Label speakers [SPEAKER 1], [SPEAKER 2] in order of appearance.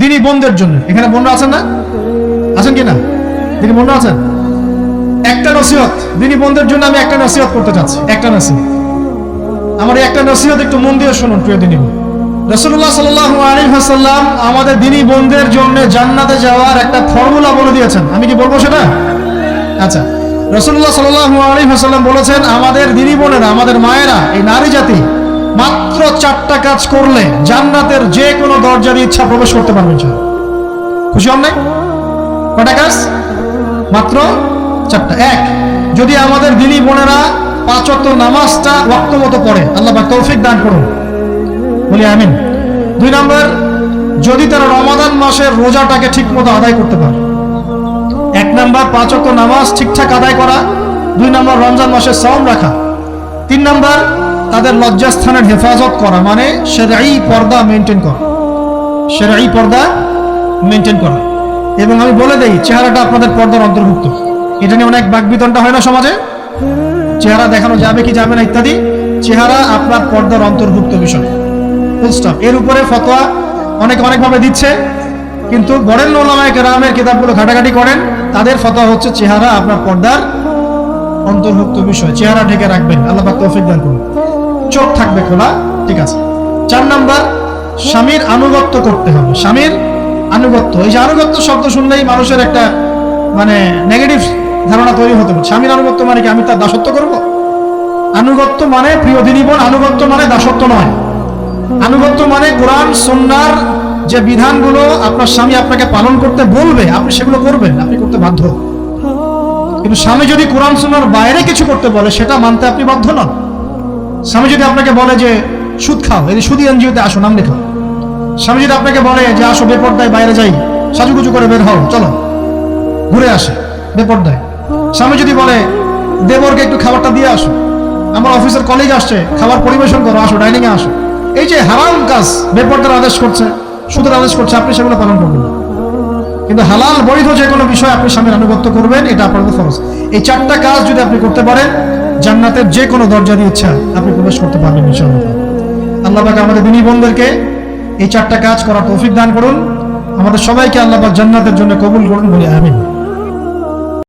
[SPEAKER 1] দিনী বোনদের জন্য। এখানে বোনরা আছেন না? আছেন কি না? দিনী বোনরা আছেন? একটা নসিহত দিনী বোনদের জন্য আমি একটা নসিহত করতে চাচ্ছি। একটা নসিহত, আমার এই একটা নসিহত একটু মন দিয়ে শুনুন প্রিয় দিনী বোন। রাসূলুল্লাহ সাল্লাল্লাহু আলাইহি ওয়াসাল্লাম আমাদের দিনী বোনদের জন্য জান্নাতে যাওয়ার একটা ফর্মুলা বলে দিয়েছেন। আমি কি বলবো সেটা? আচ্ছা, রাসূলুল্লাহ সাল্লাল্লাহু আলাইহি ওয়াসাল্লাম বলেছেন আমাদের দিনী বোনেরা, আমাদের মায়েরা, এই নারী জাতি মাত্র 4টা কাজ করলে জান্নাতের যে কোনো দরজা দিয়ে ইচ্ছা প্রবেশ করতে পারবেন। খুশি হন নাই? কটা কাজ? মাত্র 4টা। এক, যদি আমাদের দিনী বোনেরা 5 ওয়াক্ত নামাজটা ওয়াক্ত মতো পড়ে, আল্লাহ পাক তৌফিক দান করুন, বলি আমিন। 2 নম্বর, যদি তারা রমাদান মাসের রোজাটাকে ঠিক মতো আদায় করতে পারে। 1 নম্বর 5 ওয়াক্ত নামাজ ঠিকঠাক আদায় করা। 2 নম্বর রমজান মাসের সাওম রাখা। 3 নম্বর তাদের লজ্জাস্থানের হেফাজত করা, মানে শরঈ পর্দা মেনটেন করা, শরঈ পর্দা মেনটেন করা। এবং আমি বলে দেই, চেহারাটা আপনাদের পর্দার অন্তর্ভুক্ত। এটা নিয়ে অনেক বাকবিতণ্ডা হয় না সমাজে, চেহারা দেখানো যাবে কি যাবে না ইত্যাদি। চেহারা আপনার পর্দার অন্তর্ভুক্ত বিষয়, ফুল স্টপ। এর উপরে ফতোয়া অনেকভাবে দিচ্ছে, কিন্তু বরেণ্য উলামায়ে কেরামের কিতাবগুলো ঘাটাঘাটি করেন, তাদের ফতোয়া হচ্ছে চেহারা আপনার পর্দার অন্তর্ভুক্ত বিষয়, চেহারা ঢেকে রাখবেন, আল্লাহ পাক তৌফিক দান করুন। চোখ থাকবে খোলা, ঠিক আছে। 4 নম্বর, স্বামীর আনুগত্য করতে হবে। স্বামীর আনুগত্য, এই যে আনুগত্য শব্দ শুনলেই মানুষের একটা মানে নেগেটিভ ধারণা তৈরি হতে পারে। স্বামীর আনুগত্য মানে কি আমি তার দাসত্ব করব? আনুগত্য মানে, প্রিয় দিনী বোন, আনুগত্য মানে দাসত্ব নয়। আনুগত্য মানে কোরআন সুন্নাহর যে বিধানগুলো আপনার স্বামী আপনাকে পালন করতে বলবে, আপনি সেগুলো করবেন, আপনি করতে বাধ্য। কিন্তু স্বামী যদি কোরআন সুন্নাহর বাইরে কিছু করতে বলে, সেটা মানতে আপনি বাধ্য নন। স্বামী যদি আপনাকে বলে যে সুদ খাও, এই সুদি এনজিওতে আসো, নাম লেখাও। স্বামী যদি আপনাকে বলে যে আসো বেপর্দায় বাইরে যাই, সাজুগুজু করে বের হও, চলো ঘুরে আসে বেপর্দায়। স্বামী যদি বলে দেবরকে একটু খাবারটা দিয়ে আসো, আমার অফিসের কলিগ আসছে, খাবার পরিবেশন করো, আসো ডাইনিং এ আসো। এই যে হারাম কাজ, বেপর্দার আদেশ করছে, সুদের আদেশ করছে, আপনি সেগুলো পালন করবেন না। কিন্তু হালাল বৈধ যে কোনো বিষয় আপনি স্বামীর আনুগত্য করবেন, এটা আপনার ফরজ। এই 4টা কাজ যদি আপনি করতে পারেন, জান্নাতের যে কোনো দরজা দিয়ে ইচ্ছা আপনি প্রবেশ করতে পারবেন ইনশাআল্লাহ। আল্লাহ পাক আমাদের দিনী বোনদেরকে এই 4টা কাজ করার তৌফিক দান করুন। আমাদের সবাইকে আল্লাহ পাক জান্নাতের জন্য কবুল করুন, বলি আমিন।